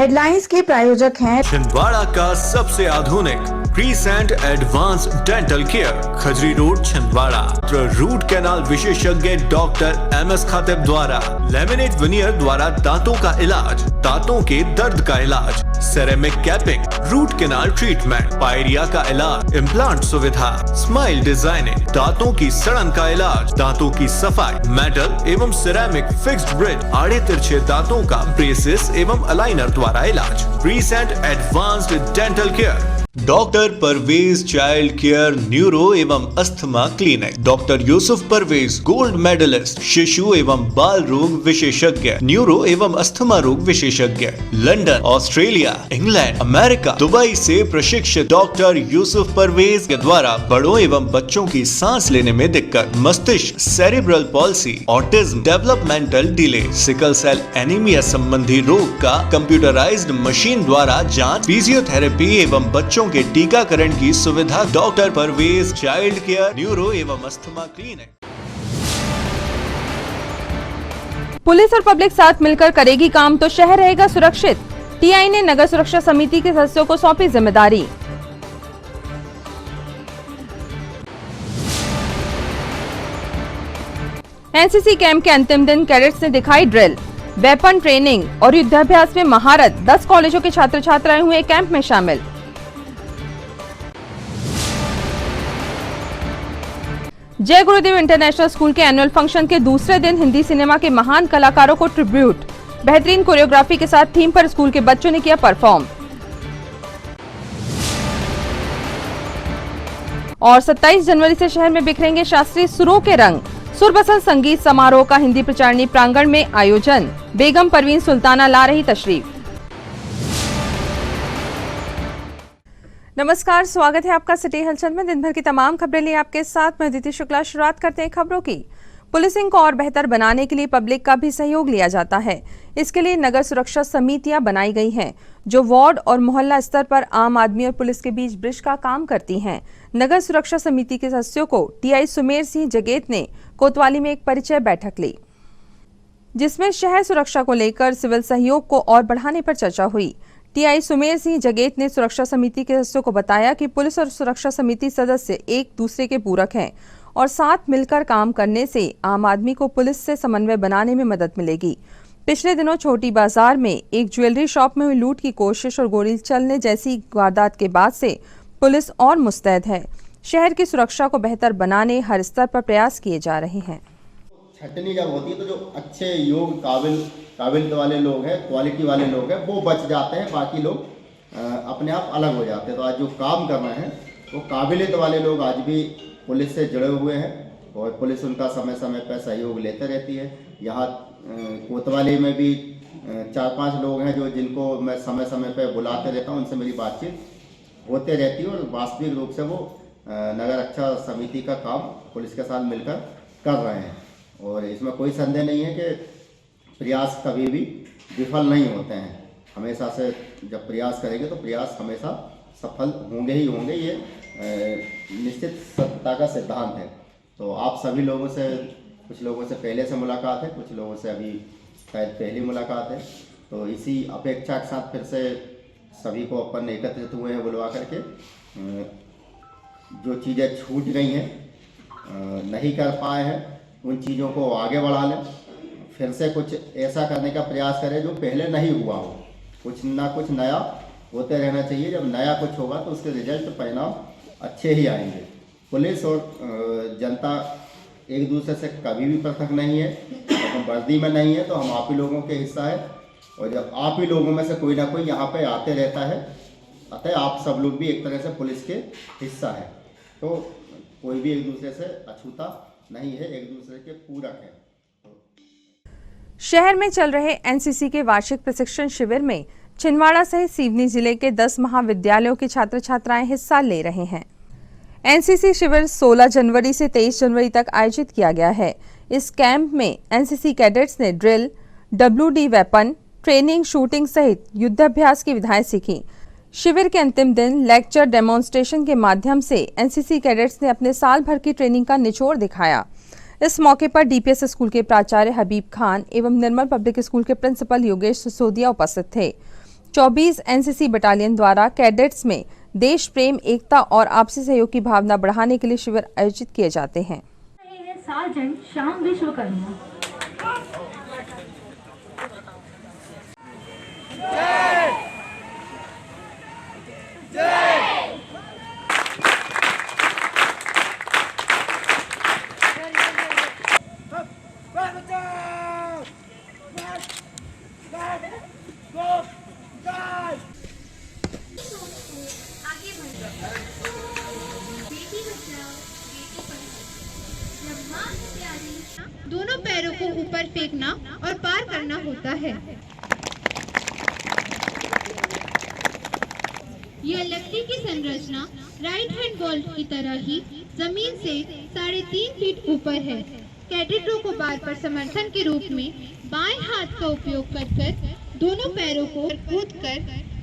Headlines के प्रायोजक हैं छिंदवाड़ा का सबसे आधुनिक Precent advance dental care, Khajri road Chhindwara. Root canal विशेषज्ञ डॉक्टर MS खातिब द्वारा लेमिनेट विनियर द्वारा दांतों का इलाज, दांतों के दर्द का इलाज, ceramic capping, root canal treatment, pyorrhoea का इलाज, इम्प्लांट सुविधा, स्माइल डिजाइनिंग, दांतों की सड़न का इलाज, दांतों की सफाई, मेटल एवं सिरेमिक फिक्स्ड ब्रिज, आड़े तिरछे दांतों का ब्रेसेस एवं अलाइनर द्वारा इलाज। Precent advanced dental care, doctor Parvez child care neuro एवं asthma clinic, doctor Yusuf Parvez gold medallist, शिशु एवं बाल रोग विशेषज्ञ, न्यूरो एवं अस्थमा रोग विशेषज्ञ, London, Australia, England, America, Dubai से प्रशिक्षित डॉक्टर यूसुफ परवेज के द्वारा बड़ों एवं बच्चों की सांस लेने में दिक्कत, मस्तिष्क, cerebral palsy, autism, developmental delay, sickle cell anaemia संबंधी रोग का कंप्यूटराइज्ड मशीन द्वारा जांच, फिजियोथेरेपी एवं बच्चों के टीकाकरण की सुविधा। Doctor Parvez child care neuro एवं अस्थमा क्लिनिक। पुलिस और पब्लिक साथ मिलकर करेगी काम तो शहर रहेगा सुरक्षित। टीआई ने नगर सुरक्षा समिति के सदस्यों को सौंपी जिम्मेदारी। एनसीसी कैंप के अंतिम दिन कैडेट्स ने दिखाई ड्रिल, वेपन ट्रेनिंग और युद्धाभ्यास में महारत। 10 कॉलेजों के छात्र छात्राएं हुए कैंप में शामिल। जय गुरुदेव इंटरनेशनल स्कूल के एनुअल फंक्शन के दूसरे दिन हिंदी सिनेमा के महान कलाकारों को ट्रिब्यूट। बेहतरीन कोरियोग्राफी के साथ थीम पर स्कूल के बच्चों ने किया परफॉर्म। और 27 जनवरी से शहर में बिखरेंगे शास्त्रीय सुरों के रंग। सुरबसंत संगीत समारोह का हिंदी प्रचारणी प्रांगण में आयोजन। बेगम परवीन सुल्ताना ला रही तशरीफ। नमस्कार, स्वागत है आपका सिटी हलचल में। दिन भर की तमाम खबरें लिए आपके साथ मैं अदिति शुक्ला। शुरुआत करते हैं खबरों की। पुलिसिंग को और बेहतर बनाने के लिए पब्लिक का भी सहयोग लिया जाता है। इसके लिए नगर सुरक्षा समितियां बनाई गई हैं, जो वार्ड और मोहल्ला स्तर पर आम आदमी और पुलिस के बीच ब्रिज का काम करती हैं। नगर सुरक्षा समिति के सदस्यों को टीआई सुमेर सिंह जगेत ने कोतवाली में एक परिचय बैठक ली, जिसमें शहर सुरक्षा को लेकर सिविल सहयोग को और बढ़ाने पर चर्चा हुई। टीआई सुमेर सिंह जगेत ने सुरक्षा समिति के सदस्यों को बताया कि पुलिस और सुरक्षा समिति सदस्य एक दूसरे के पूरक हैं और साथ मिलकर काम करने से आम आदमी को पुलिस से समन्वय बनाने में मदद मिलेगी। पिछले दिनों छोटी बाजार में एक ज्वेलरी शॉप में हुई लूट की कोशिश और गोली चलने जैसी वारदात के बाद से पुलिस और मुस्तैद है। शहर की सुरक्षा को बेहतर बनाने हर स्तर पर प्रयास किए जा रहे हैं। छटनी जब होती है तो जो अच्छे योग काबिल वाले लोग हैं, क्वालिटी वाले लोग हैं, वो बच जाते हैं, बाकी लोग अपने आप अलग हो जाते हैं। तो आज जो काम कर रहे हैं वो काबिलियत वाले लोग आज भी पुलिस से जुड़े हुए हैं और पुलिस उनका समय समय पर सहयोग लेते रहती है। यहाँ कोतवाली में भी 4-5 लोग हैं जिनको मैं समय समय पर बुलाते रहता हूँ, उनसे मेरी बातचीत होते रहती है और वास्तविक रूप से वो नगर रक्षा समिति का काम पुलिस के साथ मिलकर कर रहे हैं। और इसमें कोई संदेह नहीं है कि प्रयास कभी भी विफल नहीं होते हैं। हमेशा से जब प्रयास करेंगे तो प्रयास हमेशा सफल होंगे ही होंगे, ये निश्चित सत्ता का सिद्धांत है। तो आप सभी लोगों से, कुछ लोगों से पहले से मुलाकात है, कुछ लोगों से अभी शायद पहली मुलाकात है, तो इसी अपेक्षा के साथ फिर से सभी को अपन एकत्रित हुए हैं बुलवा करके। जो चीज़ें छूट गई हैं, नहीं कर पाए हैं, उन चीज़ों को आगे बढ़ा लें, फिर से कुछ ऐसा करने का प्रयास करें जो पहले नहीं हुआ हो। कुछ ना कुछ नया होते रहना चाहिए। जब नया कुछ होगा तो उसके रिजल्ट, परिणाम अच्छे ही आएंगे। पुलिस और जनता एक दूसरे से कभी भी पृथक नहीं है। तो हम वर्दी में नहीं है तो हम आप ही लोगों के हिस्सा है, और जब आप ही लोगों में से कोई ना कोई यहाँ पे आते रहता है, अतः आप सब लोग भी एक तरह से पुलिस के हिस्सा है। तो कोई भी एक दूसरे से अछूता नहीं है, एक दूसरे के पूरक है। शहर में चल रहे एनसीसी के वार्षिक प्रशिक्षण शिविर में छिंदवाड़ा सहित सिवनी जिले के 10 महाविद्यालयों के छात्र छात्राएं हिस्सा ले रहे हैं। एनसीसी शिविर 16 जनवरी से 23 जनवरी तक आयोजित किया गया है। इस कैंप में एनसीसी कैडेट्स ने drill, WD weapon training, shooting सहित युद्धाभ्यास की विधाएं सीखी। शिविर के अंतिम दिन लेक्चर डेमोन्स्ट्रेशन के माध्यम से एनसीसी कैडेट्स ने अपने साल भर की ट्रेनिंग का निचोड़ दिखाया। इस मौके पर डीपीएस स्कूल के प्राचार्य हबीब खान एवं निर्मल पब्लिक स्कूल के प्रिंसिपल योगेश सिसोदिया उपस्थित थे। 24 एनसीसी बटालियन द्वारा कैडेट्स में देश प्रेम, एकता और आपसी सहयोग की भावना बढ़ाने के लिए शिविर आयोजित किए जाते हैं। सार्जेंट श्याम विश्वकर्मा। दोनों पैरों को ऊपर फेंकना और पार करना होता है। यह लकड़ी की संरचना राइट हैंड वॉल्व की तरह ही जमीन से 3.5 फीट ऊपर है। कैडेटों को बार पर समर्थन के रूप में बाएं हाथ का उपयोग कर दोनों पैरों को कूदकर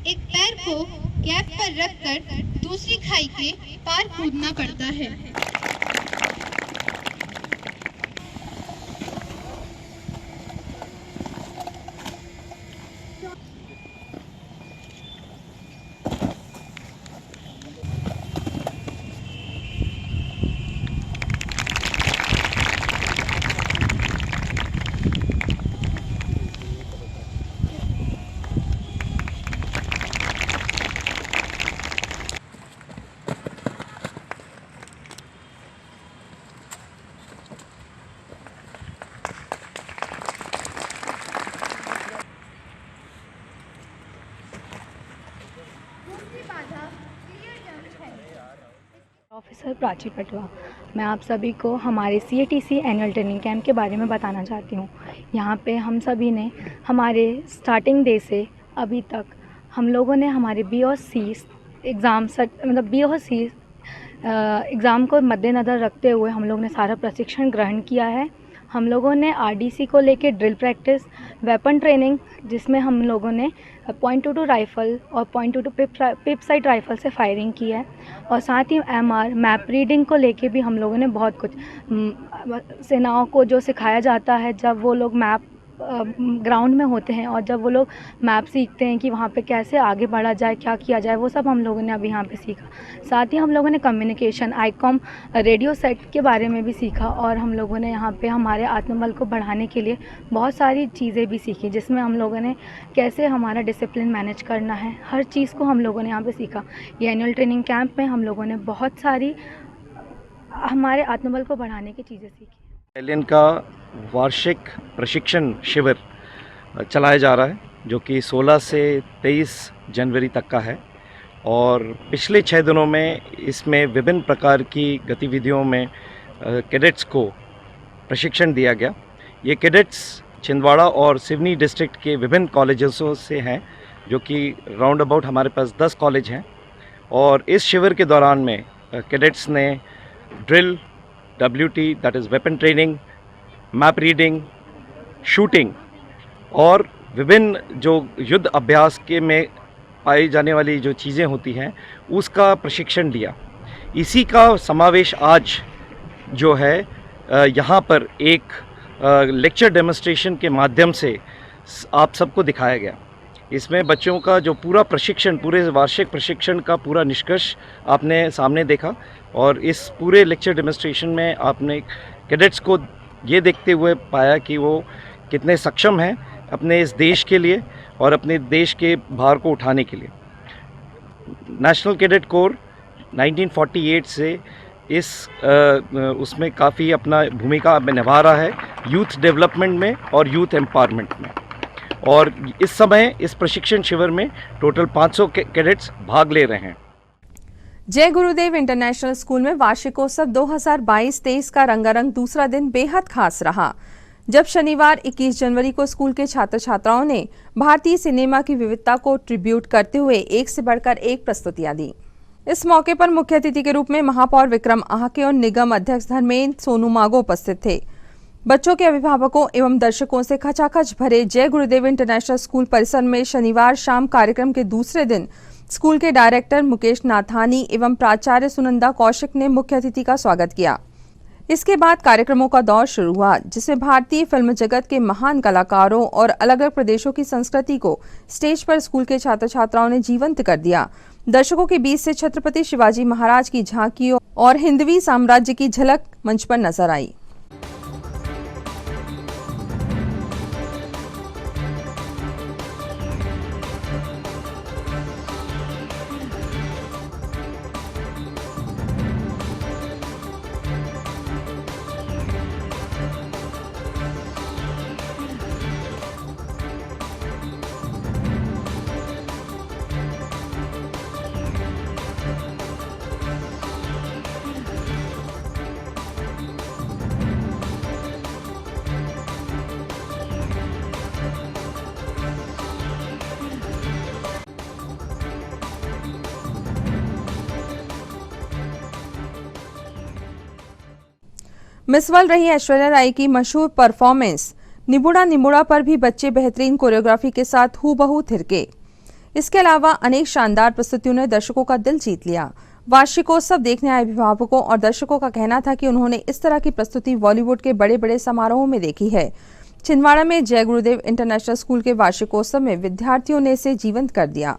एक पैर को गैप पर रखकर दूसरी खाई के पार कूदना पड़ता है। ऑफिसर प्राची पटवा। मैं आप सभी को हमारे CATC एनुअल ट्रेनिंग कैंप के बारे में बताना चाहती हूँ। यहाँ पे हम सभी ने हमारे स्टार्टिंग डे से अभी तक हम लोगों ने हमारे BOC एग्ज़ाम BOC एग्ज़ाम को मद्देनज़र रखते हुए हम लोग ने सारा प्रशिक्षण ग्रहण किया है। हम लोगों ने RDC को लेके ड्रिल प्रैक्टिस, वेपन ट्रेनिंग, जिसमें हम लोगों ने .22 राइफ़ल और .22 पिप साइट राइफ़ल से फायरिंग की है। और साथ ही MR मैप रीडिंग को लेके भी हम लोगों ने बहुत कुछ सेनाओं को जो सिखाया जाता है जब वो लोग मैप ग्राउंड में होते हैं और जब वो लोग मैप सीखते हैं कि वहाँ पे कैसे आगे बढ़ा जाए, क्या किया जाए, वो सब हम लोगों ने अभी यहाँ पे सीखा। साथ ही हम लोगों ने कम्युनिकेशन, ICOM रेडियो सेट के बारे में भी सीखा और हम लोगों ने यहाँ पे हमारे आत्मबल को बढ़ाने के लिए बहुत सारी चीज़ें भी सीखी, जिसमें हम लोगों ने कैसे हमारा डिसिप्लिन मैनेज करना है, हर चीज़ को हम लोगों ने यहाँ पर सीखा। ये एनुअल ट्रेनिंग कैंप में हम लोगों ने बहुत सारी हमारे आत्मबल को बढ़ाने की चीज़ें सीखी। बटालियन का वार्षिक प्रशिक्षण शिविर चलाया जा रहा है जो कि 16 से 23 जनवरी तक का है और पिछले 6 दिनों में इसमें विभिन्न प्रकार की गतिविधियों में कैडेट्स को प्रशिक्षण दिया गया। ये कैडेट्स छिंदवाड़ा और सिवनी डिस्ट्रिक्ट के विभिन्न कॉलेजों से हैं जो कि राउंड अबाउट हमारे पास 10 कॉलेज हैं और इस शिविर के दौरान में कैडेट्स ने drill, WT that is weapon training, map reading, shooting और विभिन्न जो युद्ध अभ्यास के में पाई जाने वाली जो चीज़ें होती हैं उसका प्रशिक्षण दिया। इसी का समावेश आज जो है यहाँ पर एक लेक्चर डेमोन्स्ट्रेशन के माध्यम से आप सबको दिखाया गया। इसमें बच्चों का जो पूरा प्रशिक्षण, पूरे वार्षिक प्रशिक्षण का पूरा निष्कर्ष आपने सामने देखा और इस पूरे लेक्चर डेमोन्स्ट्रेशन में आपने कैडेट्स को ये देखते हुए पाया कि वो कितने सक्षम हैं अपने इस देश के लिए और अपने देश के भार को उठाने के लिए। नेशनल कैडेट कोर 1948 से उसमें काफ़ी अपना भूमिका निभा रहा है यूथ डेवलपमेंट में और यूथ एम्पावरमेंट में और इस समय इस प्रशिक्षण शिविर में टोटल 500 कैडेट्स भाग ले रहे हैं। जय गुरुदेव इंटरनेशनल स्कूल में वार्षिकोत्सव 2022-23 का रंगारंग दूसरा दिन बेहद खास रहा, जब शनिवार 21 जनवरी को स्कूल के छात्र छात्राओं ने भारतीय सिनेमा की विविधता को ट्रिब्यूट करते हुए एक से बढ़कर एक प्रस्तुतियां दी। इस मौके पर मुख्य अतिथि के रूप में महापौर विक्रम आहाके और निगम अध्यक्ष धर्मेंद्र सोनू मागो उपस्थित थे। बच्चों के अभिभावकों एवं दर्शकों से खचाखच भरे जय गुरुदेव इंटरनेशनल स्कूल परिसर में शनिवार शाम कार्यक्रम के दूसरे दिन स्कूल के डायरेक्टर मुकेश नाथानी एवं प्राचार्य सुनंदा कौशिक ने मुख्य अतिथि का स्वागत किया। इसके बाद कार्यक्रमों का दौर शुरू हुआ, जिसमें भारतीय फिल्म जगत के महान कलाकारों और अलग अलग प्रदेशों की संस्कृति को स्टेज पर स्कूल के छात्र छात्राओं ने जीवंत कर दिया। दर्शकों के बीच से छत्रपति शिवाजी महाराज की झांकी और हिंदवी साम्राज्य की झलक मंच पर नजर आई। मिस वर्ल्ड रही ऐश्वर्या राय की मशहूर परफॉर्मेंस निबुड़ा निबुड़ा पर भी बच्चे बेहतरीन कोरियोग्राफी के साथ हूबहू थिरके। इसके अलावा अनेक शानदार प्रस्तुतियों ने दर्शकों का दिल जीत लिया। वार्षिकोत्सव देखने आए अभिभावकों और दर्शकों का कहना था कि उन्होंने इस तरह की प्रस्तुति बॉलीवुड के बड़े बड़े समारोहों में देखी है। छिंदवाड़ा में जय गुरुदेव इंटरनेशनल स्कूल के वार्षिकोत्सव में विद्यार्थियों ने इसे जीवंत कर दिया।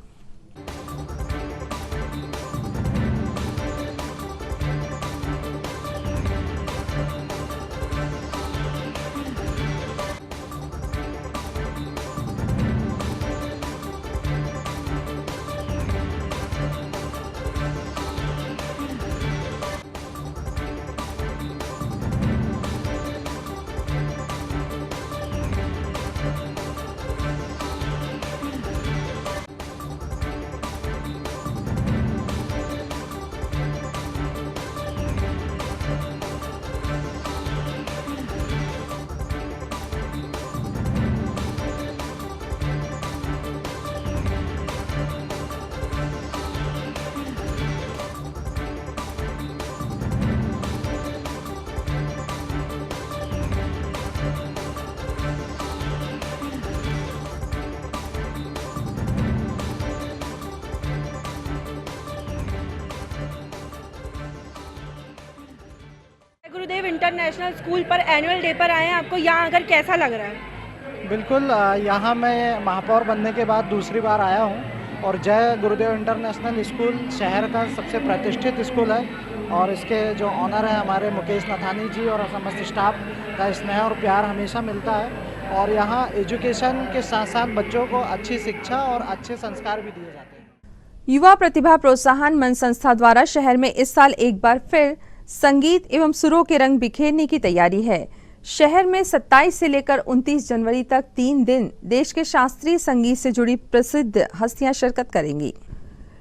गुरुदेव इंटरनेशनल स्कूल पर एनुअल डे पर आए हैं, आपको यहाँ आकर कैसा लग रहा है? बिल्कुल, यहाँ मैं महापौर बनने के बाद दूसरी बार आया हूँ और जय गुरुदेव इंटरनेशनल स्कूल शहर का सबसे प्रतिष्ठित स्कूल है और इसके जो ऑनर हैं हमारे मुकेश नथानी जी और समस्त स्टाफ का स्नेह और प्यार हमेशा मिलता है और यहाँ एजुकेशन के साथ साथ बच्चों को अच्छी शिक्षा और अच्छे संस्कार भी दिए जाते हैं। युवा प्रतिभा प्रोत्साहन मंच संस्था द्वारा शहर में इस साल एक बार फिर संगीत एवं सुरों के रंग बिखेरने की तैयारी है। शहर में 27 से लेकर 29 जनवरी तक 3 दिन देश के शास्त्रीय संगीत से जुड़ी प्रसिद्ध हस्तियां शिरकत करेंगी।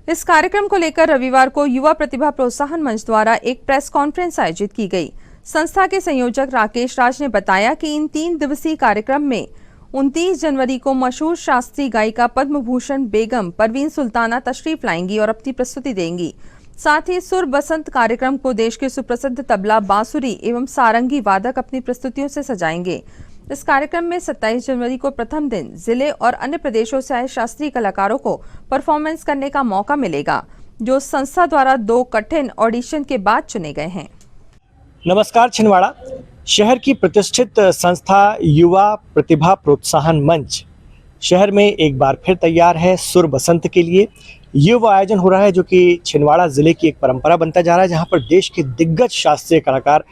इस कार्यक्रम को लेकर रविवार को युवा प्रतिभा प्रोत्साहन मंच द्वारा एक प्रेस कॉन्फ्रेंस आयोजित की गई। संस्था के संयोजक राकेश राज ने बताया कि इन 3 दिवसीय कार्यक्रम में 29 जनवरी को मशहूर शास्त्रीय गायिका पद्म भूषण बेगम परवीन सुल्ताना तशरीफ लाएंगी और अपनी प्रस्तुति देंगी। साथ ही सुर बसंत कार्यक्रम को देश के सुप्रसिद्ध तबला, बांसुरी एवं सारंगी वादक अपनी प्रस्तुतियों से सजाएंगे। इस कार्यक्रम में 27 जनवरी को प्रथम दिन जिले और अन्य प्रदेशों से आए शास्त्रीय कलाकारों को परफॉर्मेंस करने का मौका मिलेगा, जो संस्था द्वारा 2 कठिन ऑडिशन के बाद चुने गए हैं। नमस्कार, छिंदवाड़ा शहर की प्रतिष्ठित संस्था युवा प्रतिभा प्रोत्साहन मंच शहर में एक बार फिर तैयार है सुर बसंत के लिए। ये वो आयोजन हो रहा है जो कि छिंदवाड़ा ज़िले की एक परंपरा बनता जा रहा है, जहां पर देश के दिग्गज शास्त्रीय कलाकार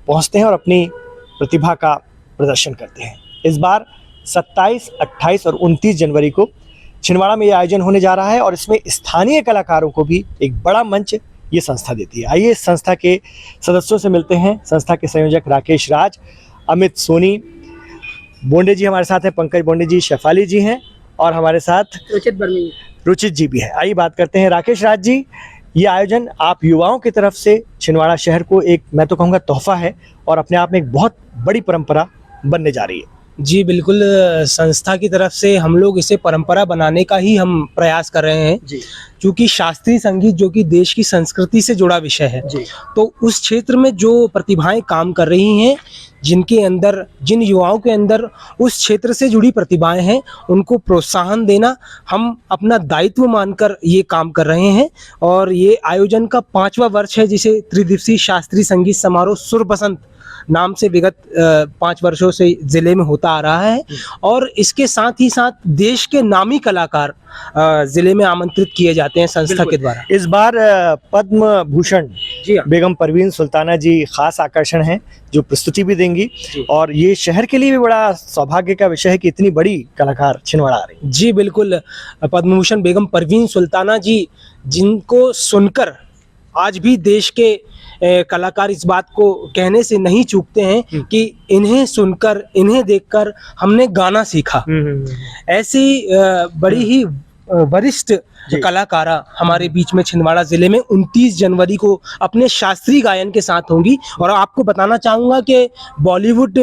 पहुंचते हैं और अपनी प्रतिभा का प्रदर्शन करते हैं। इस बार 27, 28 और 29 जनवरी को छिंदवाड़ा में ये आयोजन होने जा रहा है और इसमें स्थानीय कलाकारों को भी एक बड़ा मंच ये संस्था देती है। आइए संस्था के सदस्यों से मिलते हैं। संस्था के संयोजक राकेश राज, अमित सोनी, बोंडे जी हमारे साथ हैं, पंकज बोंडे जी, शेफाली जी हैं और हमारे साथ रुचित जी भी है। आइए बात करते हैं। राकेश राज जी, ये आयोजन आप युवाओं की तरफ से छिंदवाड़ा शहर को एक, मैं तो कहूँगा, तोहफा है और अपने आप में एक बहुत बड़ी परंपरा बनने जा रही है। जी बिल्कुल, संस्था की तरफ से हम लोग इसे परंपरा बनाने का ही हम प्रयास कर रहे हैं जी क्योंकि शास्त्रीय संगीत जो कि देश की संस्कृति से जुड़ा विषय है, जी तो उस क्षेत्र में जो प्रतिभाएं काम कर रही हैं, जिन युवाओं के अंदर उस क्षेत्र से जुड़ी प्रतिभाएं हैं, उनको प्रोत्साहन देना हम अपना दायित्व मानकर ये काम कर रहे हैं। और ये आयोजन का 5वां वर्ष है, जिसे त्रिदिवसीय शास्त्रीय संगीत समारोह सुर बसंत नाम से विगत 5 वर्षों से जिले में होता आ रहा है। और इसके साथ ही साथ देश के नामी कलाकार जिले में आमंत्रित किए जाते हैं संस्था के द्वारा। इस बार पद्म भूषण जी हाँ। बेगम परवीन सुल्ताना जी खास आकर्षण हैं, जो प्रस्तुति भी देंगी। और ये शहर के लिए भी बड़ा सौभाग्य का विषय है कि इतनी बड़ी कलाकार छिंदवाड़ा आ रही। जी बिल्कुल, पद्म भूषण बेगम परवीन सुल्ताना जी, जिनको सुनकर आज भी देश के कलाकार इस बात को कहने से नहीं चूकते हैं कि इन्हें सुनकर, इन्हें देखकर हमने गाना सीखा। ऐसी बड़ी ही वरिष्ठ कलाकारा हमारे बीच में छिंदवाड़ा जिले में 29 जनवरी को अपने शास्त्रीय गायन के साथ होंगी। और आपको बताना चाहूँगा कि बॉलीवुड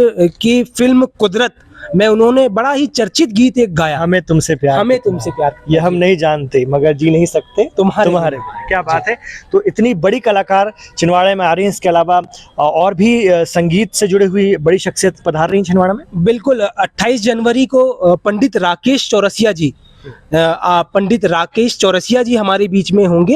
की फिल्म कुदरत में उन्होंने बड़ा ही चर्चित गीत एक गाया, हमें तुमसे प्यार, ये हम नहीं जानते मगर जी नहीं सकते तुम्हारे। क्या बात है। तो इतनी बड़ी कलाकार छिंदवाड़ा में आ रही हैं। इसके अलावा और भी संगीत से जुड़ी हुई बड़ी शख्सियत पधार रही हैं छिंदवाड़ा में। बिल्कुल, 28 जनवरी को पंडित राकेश चौरसिया जी हमारे बीच में होंगे।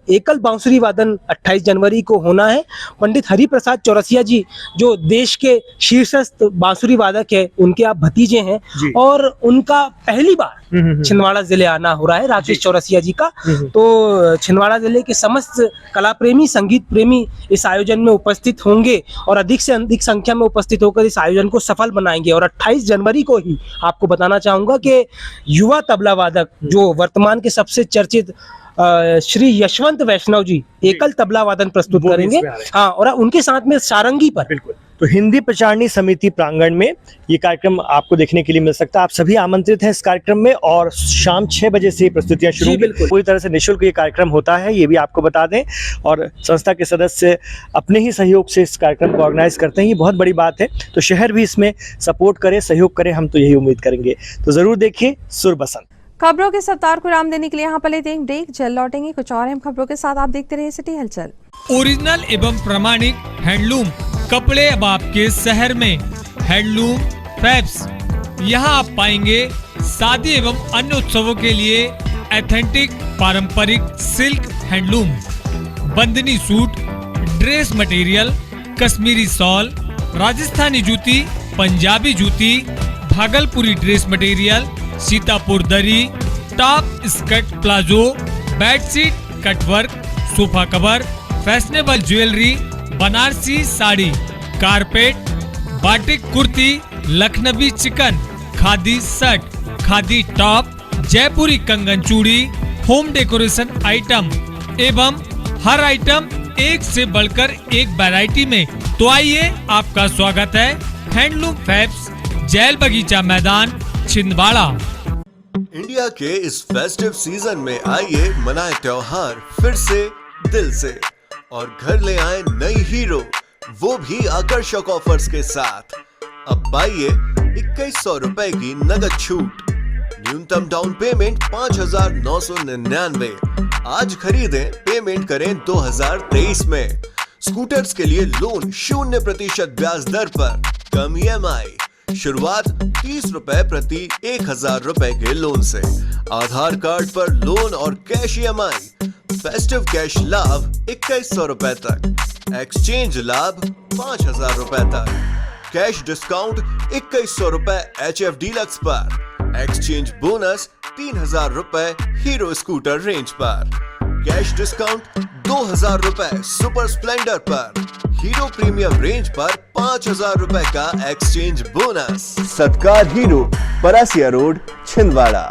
एकल बांसुरी वादन 28 जनवरी को होना है। पंडित हरिप्रसाद चौरसिया जी जो देश के शीर्षस्थ बांसुरी वादक है, उनके आप भतीजे हैं और उनका पहली बार छिंदवाड़ा जिले आना हो रहा है, राकेश चौरसिया जी का। तो छिंदवाड़ा जिले के समस्त कला प्रेमी, संगीत प्रेमी इस आयोजन में उपस्थित होंगे और अधिक से अधिक संख्या में उपस्थित होकर इस आयोजन को सफल बनाएंगे। और 28 जनवरी को ही आपको बताना चाहूंगा कि युवा तबला वादक जो वर्तमान के सबसे चर्चित श्री यशवंत वैष्णव जी एकल तबला वादन प्रस्तुत करेंगे। हाँ, और उनके साथ में सारंगी पर। बिल्कुल। तो हिंदी प्रचारणी समिति प्रांगण में ये कार्यक्रम आपको देखने के लिए मिल सकता है। आप सभी आमंत्रित हैं इस कार्यक्रम में और शाम 6 बजे से प्रस्तुतियां शुरू होंगी। पूरी तरह से निःशुल्क ये कार्यक्रम होता है, ये भी आपको बता दें। और संस्था के सदस्य अपने ही सहयोग से इस कार्यक्रम को ऑर्गेनाइज करते हैं, ये बहुत बड़ी बात है। तो शहर भी इसमें सपोर्ट करे, सहयोग करे, हम तो यही उम्मीद करेंगे। तो जरूर देखिए सुर बसंत। खबरों के सप्ताह को विराम देने के लिए यहाँ पर लेते हैं एक ब्रेक। जल्द लौटेंगे कुछ और अहम खबरों के साथ। आप देखते रहिए सिटी हलचल। ओरिजिनल एवं प्रमाणिक हैंडलूम कपड़े अब आपके शहर में। हैंडलूम फैब्स, यहाँ आप पाएंगे शादी एवं अन्य उत्सवों के लिए एथेंटिक पारंपरिक silk handloom, bandhani suit, dress material, Kashmiri shawl, Rajasthani jutti, Punjabi jutti, Bhagalpuri dress material, Sitapur dhurrie, top skirt palazzo, bedsheet, cutwork, sofa cover, fashionable jewellery, Banarasi sari, carpet, batik kurti, Lucknowi chikan, khadi shirt, khadi top, Jaipuri कंगन चूड़ी, होम डेकोरेशन आइटम एवं हर आइटम एक से बढ़कर एक वैरायटी में। तो आइए, आपका स्वागत है हैंडलूम फैब्स, जैल बगीचा मैदान, छिंदवाड़ा। इंडिया के इस फेस्टिव सीजन में आइए मनाए त्योहार फिर से दिल से और घर ले आए नई हीरो, वो भी आकर्षक ऑफर्स के साथ। अब पाइए 2100 रुपए की नगद छूट, न्यूनतम डाउन पेमेंट 5,999। आज खरीदें, पेमेंट करें 2023 में। स्कूटर्स के लिए लोन 0% ब्याज दर पर, कम EMI, शुरुआत 30 रुपए प्रति 1000 रुपए के लोन से। आधार कार्ड पर लोन और कैश EMI, फेस्टिव कैश लाभ 2100 रुपए तक, एक्सचेंज लाभ 5000 रुपए तक, कैश डिस्काउंट 2100 रुपए HF डीलक्स पर, एक्सचेंज बोनस 3000 रुपए हीरो स्कूटर रेंज पर, कैश डिस्काउंट 2000 रुपए सुपर स्प्लेंडर पर, हीरो प्रीमियम रेंज पर 5000 रुपए का exchange bonus. Satkar Hero, Parasia road, Chhindwara.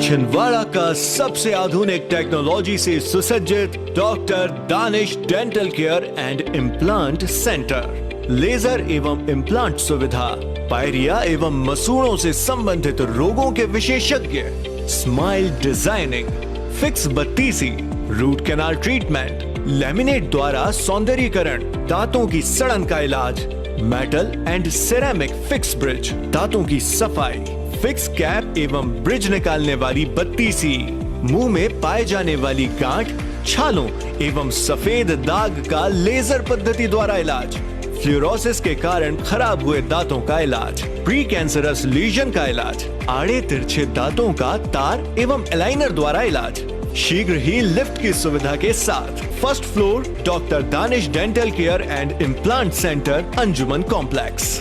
Chhindwara का सबसे आधुनिक टेक्नोलॉजी से सुसज्जित doctor Danish dental care and implant centre. Laser एवं इम्प्लांट सुविधा, पायरिया एवं मसूड़ों से संबंधित रोगों के विशेषज्ञ, स्माइल डिजाइनिंग, फिक्स बत्तीसी, रूट कैनाल ट्रीटमेंट, लैमिनेट द्वारा सौंदर्यीकरण, दांतों की सड़न का इलाज, metal and ceramic fix bridge, दांतों की सफाई, फिक्स कैप एवं ब्रिज निकालने वाली बत्ती सी, मुंह में पाए जाने वाली गांठ, छालों एवं सफेद दाग का लेजर पद्धति द्वारा इलाज, फ्लोरोसिस के कारण खराब हुए दांतों का इलाज, प्री कैंसरस लीजन का इलाज, आड़े तिरछे दांतों का तार एवं एलाइनर द्वारा इलाज, शीघ्र ही लिफ्ट की सुविधा के साथ। First floor doctor Danish dental care and implant centre, Anjuman complex.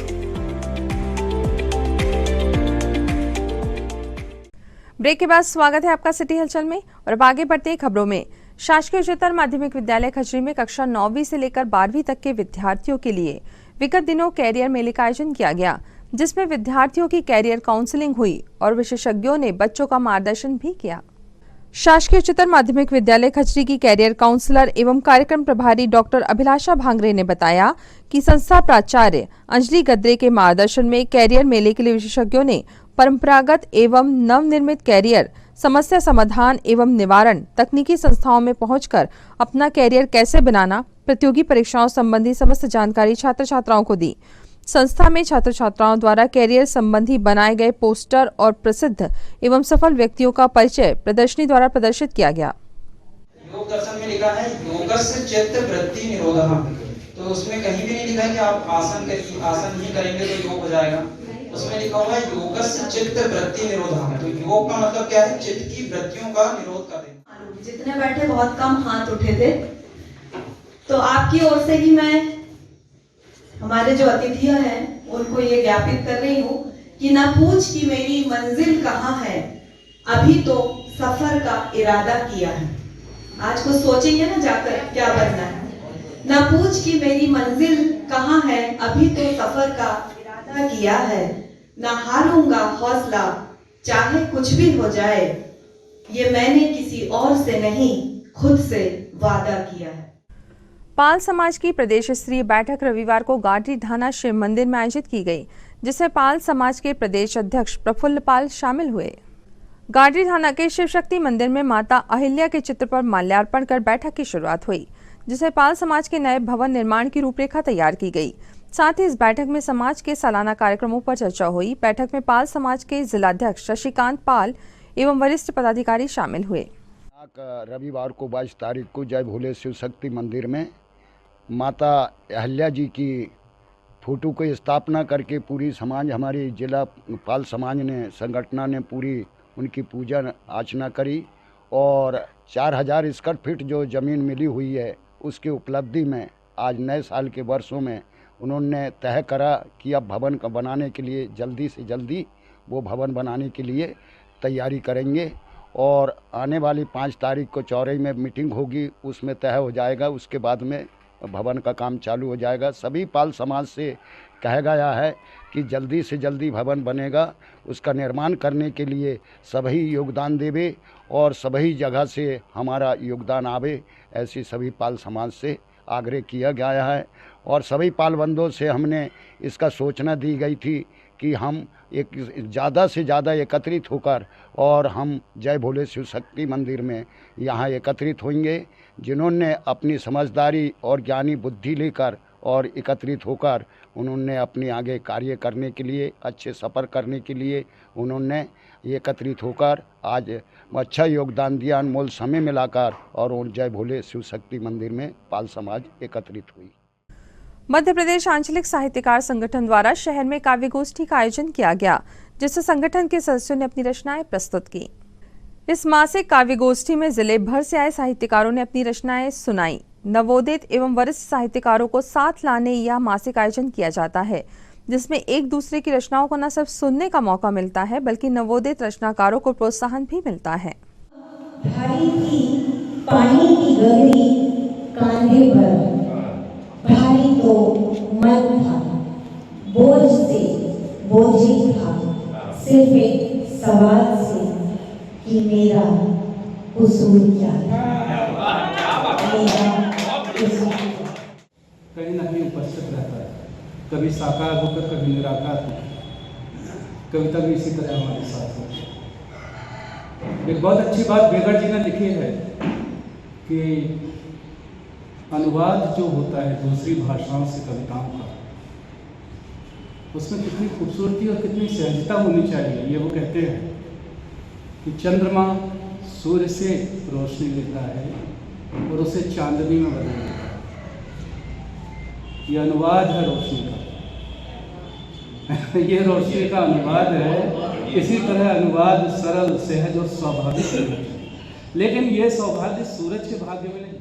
Break के बाद स्वागत है आपका सिटी हलचल में और अब आगे बढ़ते हैं खबरों में। शासकीय उच्चतर माध्यमिक विद्यालय खजरी में कक्षा 9वीं से लेकर 12वीं तक के विद्यार्थियों के लिए विगत दिनों कैरियर मेले का आयोजन किया गया, जिसमें विद्यार्थियों की कैरियर काउंसलिंग हुई और विशेषज्ञों ने बच्चों का मार्गदर्शन भी किया। शासकीय उच्चतर माध्यमिक विद्यालय खजरी की कैरियर काउंसलर एवं कार्यक्रम प्रभारी डॉक्टर अभिलाषा भांगरे ने बताया कि संस्था प्राचार्य अंजलि गद्रे के मार्गदर्शन में कैरियर मेले के लिए विशेषज्ञों ने परंपरागत एवं नवनिर्मित कैरियर समस्या समाधान एवं निवारण तकनीकी संस्थाओं में पहुंचकर अपना कैरियर कैसे बनाना, प्रतियोगी परीक्षाओं संबंधी समस्त जानकारी छात्र छात्राओं को दी। संस्था में छात्र छात्राओं द्वारा कैरियर संबंधी बनाए गए पोस्टर और प्रसिद्ध एवं सफल व्यक्तियों का परिचय प्रदर्शनी द्वारा प्रदर्शित किया गया। योग दर्शन में लिखा है योगस्य चित्त वृत्ति निरोधः, तो उसमें कहीं भी नहीं लिखा है कि आप आसन ही करेंगे तो योग हो जाएगा। उसमें लिखा हुआ है योगस्य चित्त वृत्ति निरोधः, तो योग का मतलब क्या है? चित्त की वृत्तियों का निरोध कर देना। जितने बैठे बहुत कम हाथ उठे थे, तो आपकी ओर से ही मैं हमारे जो अतिथियां हैं उनको ये ज्ञापित कर रही हूँ कि ना पूछ कि मेरी मंजिल कहाँ है, अभी तो सफर का इरादा किया है। आज कुछ सोचेंगे ना जाकर क्या बनना है। ना पूछ कि मेरी मंजिल कहाँ है, अभी तो सफर का इरादा किया है। ना हारूंगा हौसला चाहे कुछ भी हो जाए, ये मैंने किसी और से नहीं खुद से वादा किया है। पाल समाज की प्रदेश स्तरीय बैठक रविवार को गाडरी ढाना शिव मंदिर में आयोजित की गई, जिसमें पाल समाज के प्रदेश अध्यक्ष प्रफुल्ल पाल शामिल हुए। गाडरी ढाना के शिव शक्ति मंदिर में माता अहिल्या के चित्र पर माल्यार्पण कर बैठक की शुरुआत हुई, जिसमें पाल समाज के नए भवन निर्माण की रूपरेखा तैयार की गई। साथ ही इस बैठक में समाज के सालाना कार्यक्रमों पर चर्चा हुई। बैठक में पाल समाज के जिलाध्यक्ष शशिकांत पाल एवं वरिष्ठ पदाधिकारी शामिल हुए। रविवार को 22 तारीख को जय भोले शिव शक्ति मंदिर में माता अहिल्या जी की फोटो को स्थापना करके पूरी समाज, हमारी जिला पाल समाज ने, संगठना ने पूरी उनकी पूजा अर्चना करी और 4000 स्क्वायर फीट जो ज़मीन मिली हुई है उसकी उपलब्धि में आज नए साल के वर्षों में उन्होंने तय करा कि अब भवन का बनाने के लिए जल्दी से जल्दी वो भवन बनाने के लिए तैयारी करेंगे और आने वाली 5 तारीख को चौरई में मीटिंग होगी, उसमें तय हो जाएगा। उसके बाद में भवन का काम चालू हो जाएगा। सभी पाल समाज से कहा गया है कि जल्दी से जल्दी भवन बनेगा, उसका निर्माण करने के लिए सभी योगदान देवे और सभी जगह से हमारा योगदान आवे, ऐसी सभी पाल समाज से आग्रह किया गया है। और सभी पाल बंधुओं से हमने इसका सूचना दी गई थी कि हम एक ज़्यादा से ज़्यादा एकत्रित होकर और हम जय भोले शिव शक्ति मंदिर में यहाँ एकत्रित होंगे। जिन्होंने अपनी समझदारी और ज्ञानी बुद्धि लेकर और एकत्रित होकर उन्होंने अपने आगे कार्य करने के लिए, अच्छे सफ़र करने के लिए उन्होंने एकत्रित होकर आज अच्छा योगदान दिया, अनमोल समय मिलाकर, और उन जय भोले शिव शक्ति मंदिर में पाल समाज एकत्रित हुई। मध्य प्रदेश आंचलिक साहित्यकार संगठन द्वारा शहर में काव्य गोष्ठी का आयोजन किया गया, जिससे संगठन के सदस्यों ने अपनी रचनाएं प्रस्तुत की। इस मासिक काव्य गोष्ठी में जिले भर से आए साहित्यकारों ने अपनी रचनाएं सुनाई। नवोदित एवं वरिष्ठ साहित्यकारों को साथ लाने यह मासिक आयोजन किया जाता है, जिसमें एक दूसरे की रचनाओं को न सिर्फ सुनने का मौका मिलता है, बल्कि नवोदित रचनाकारों को प्रोत्साहन भी मिलता है। भारी थी पानी की गगरी कांधे पर, भारी तो मन था, बोझ से बोझी था, सिर्फ एक सवाल से कि मेरा कसूर क्या है, कहीं ना कहीं उपस्थित रहता है, कभी साकार होकर कभी निराकार होकर। कविता भी इसी तरह हमारे साथ होती है। एक बहुत अच्छी बात बेगर जी ने लिखी है कि अनुवाद जो होता है दूसरी भाषाओं से कविताओं का, उसमें कितनी खूबसूरती और कितनी सहजता होनी चाहिए। ये वो कहते हैं कि चंद्रमा सूर्य से रोशनी लेता है और उसे चांदनी में बदल देता है। ये अनुवाद है रोशनी का। ये रोशनी का अनुवाद है। इसी तरह अनुवाद सरल, सहज और स्वाभाविक होना चाहिए, लेकिन ये सौभाग्य सूरज के भाग्य में नहीं।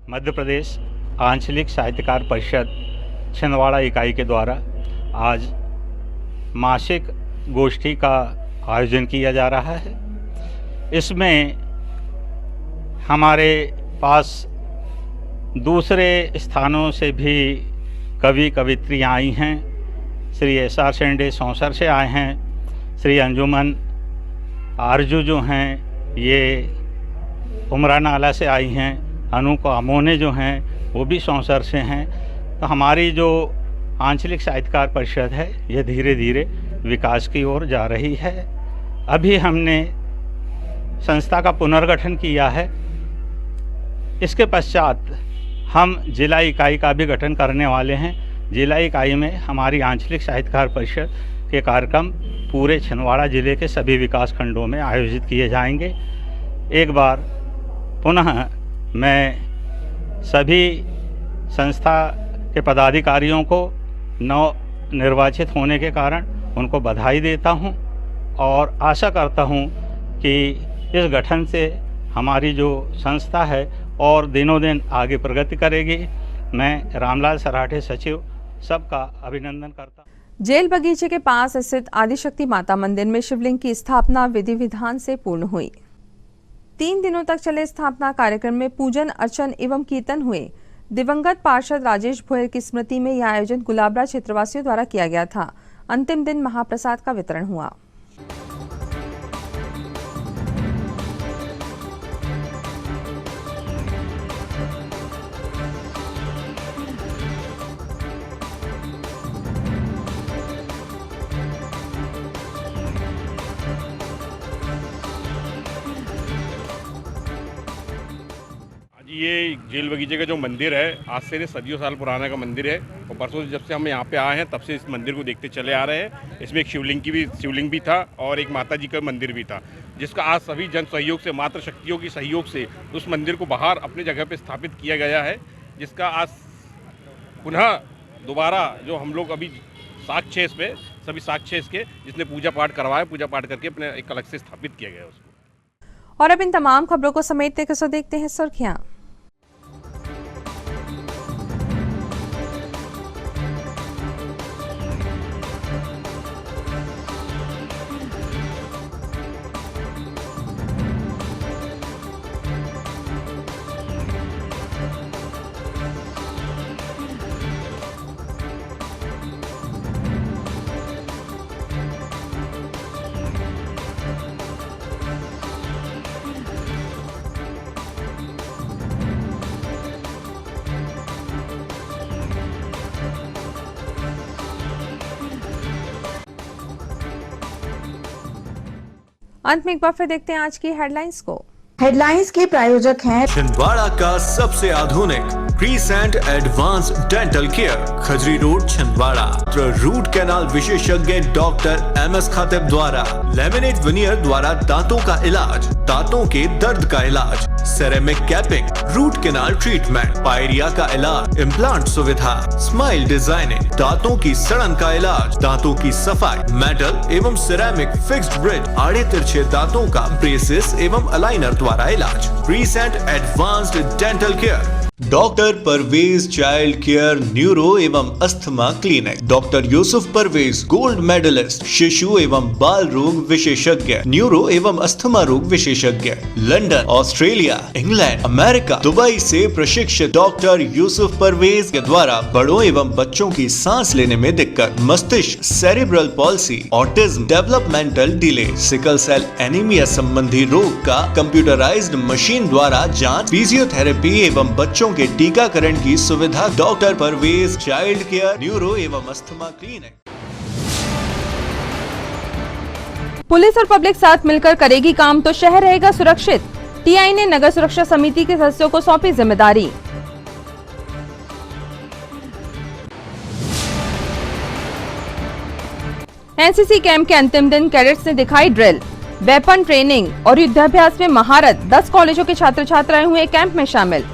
मध्य प्रदेश आंचलिक साहित्यकार परिषद छिंदवाड़ा इकाई के द्वारा आज मासिक गोष्ठी का आयोजन किया जा रहा है। इसमें हमारे पास दूसरे स्थानों से भी कवि कवित्रियाँ आई हैं। श्री SR शेंडे सौंसर से आए हैं। श्री अंजुमन आरजू जो हैं ये उमरा नाला से आई हैं। अनूप अमोने जो हैं वो भी सौंसर से हैं। तो हमारी जो आंचलिक साहित्यकार परिषद है ये धीरे धीरे विकास की ओर जा रही है। अभी हमने संस्था का पुनर्गठन किया है। इसके पश्चात हम जिला इकाई का भी गठन करने वाले हैं। जिला इकाई में हमारी आंचलिक साहित्यकार परिषद के कार्यक्रम पूरे छिंदवाड़ा जिले के सभी विकास खंडों में आयोजित किए जाएंगे। एक बार पुनः मैं सभी संस्था के पदाधिकारियों को नव निर्वाचित होने के कारण उनको बधाई देता हूं और आशा करता हूं कि इस गठन से हमारी जो संस्था है और दिनों दिन आगे प्रगति करेगी। मैं रामलाल सराठे सचिव सबका अभिनंदन करता हूं। जेल बगीचे के पास स्थित आदिशक्ति माता मंदिर में शिवलिंग की स्थापना विधि विधान से पूर्ण हुई। 3 दिनों तक चले स्थापना कार्यक्रम में पूजन अर्चन एवं कीर्तन हुए। दिवंगत पार्षद राजेश भोयर की स्मृति में यह आयोजन गुलाबरा क्षेत्रवासियों द्वारा किया गया था। अंतिम दिन महाप्रसाद का वितरण हुआ। ये जेल बगीचे का जो मंदिर है आज से सदियों साल पुराना का मंदिर है और परसों जब से हम यहाँ पे आए हैं तब से इस मंदिर को देखते चले आ रहे हैं। इसमें एक शिवलिंग भी था और एक माता जी का मंदिर भी था, जिसका आज सभी जन सहयोग से, मातृ शक्तियों की सहयोग से उस मंदिर को बाहर अपनी जगह पे स्थापित किया गया है, जिसका आज पुनः दोबारा जो हम लोग अभी साक्ष्य पे सभी साक्ष्य इसके जिसने पूजा पाठ करवाया, पूजा पाठ करके अपने एक अलग से स्थापित किया गया उसको। और अब इन तमाम खबरों को समेटते कैसे देखते हैं सुर्खियां। अंत में एक बार फिर देखते हैं आज की हेडलाइंस को। हेडलाइंस के प्रायोजक हैं छिंदवाड़ा का सबसे आधुनिक crescent advance dental care, Khajri road Chhindwara. Root canal विशेषज्ञ डॉक्टर MS खातिब द्वारा लेमिनेट विनियर द्वारा दांतों का इलाज, दांतों के दर्द का इलाज, ceramic capping, root canal treatment, pyorrhoea का इलाज, इम्प्लांट सुविधा, स्माइल डिजाइनिंग, दांतों की सड़न का इलाज, दांतों की सफाई, मेटल एवं सिरेमिक फिक्स्ड ब्रिज, आड़े तिरछे दांतों का ब्रेसेस एवं अलाइनर द्वारा इलाज। Crescent advanced dental care, doctor Parvez child care neuro एवं asthma clinic, doctor Yusuf Parvez gold medallist शिशु एवं बाल रोग विशेषज्ञ, न्यूरो एवं अस्थमा रोग विशेषज्ञ, London, Australia, England, America, Dubai से प्रशिक्षित डॉक्टर यूसुफ परवेज के द्वारा बड़ों एवं बच्चों की सांस लेने में दिक्कत, मस्तिष्क, cerebral palsy, autism, developmental delay, sickle cell anaemia संबंधी रोग का कंप्यूटराइज्ड मशीन द्वारा जांच, फिजियोथेरेपी एवं बच्चों के टीकाकरण की सुविधा। Doctor Parvez child care neuro एवं अस्थमा क्लिनिक। पुलिस और पब्लिक साथ मिलकर करेगी काम तो शहर रहेगा सुरक्षित। टीआई ने नगर सुरक्षा समिति के सदस्यों को सौंपी जिम्मेदारी। एनसीसी कैंप के अंतिम दिन कैडेट्स ने दिखाई ड्रिल, वेपन ट्रेनिंग और युद्धाभ्यास में महारत। 10 कॉलेजों के छात्र छात्राएं हुए कैंप में शामिल।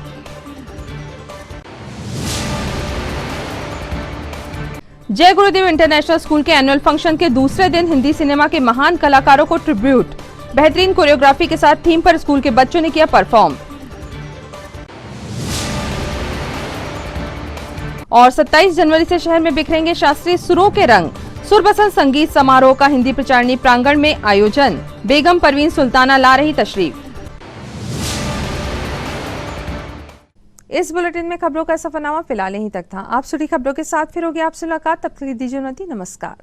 जय गुरुदेव इंटरनेशनल स्कूल के एनुअल फंक्शन के दूसरे दिन हिंदी सिनेमा के महान कलाकारों को ट्रिब्यूट। बेहतरीन कोरियोग्राफी के साथ थीम पर स्कूल के बच्चों ने किया परफॉर्म। और 27 जनवरी से शहर में बिखरेंगे शास्त्रीय सुरों के रंग। सुरबसंत संगीत समारोह का हिंदी प्रचारणी प्रांगण में आयोजन। बेगम परवीन सुल्ताना ला रही तशरीफ। इस बुलेटिन में खबरों का सफरनामा फिलहाल यहीं तक था। आप सुनी खबरों के साथ फिर होगी आपसे मुलाकात। तब तक दीजिए नमस्कार।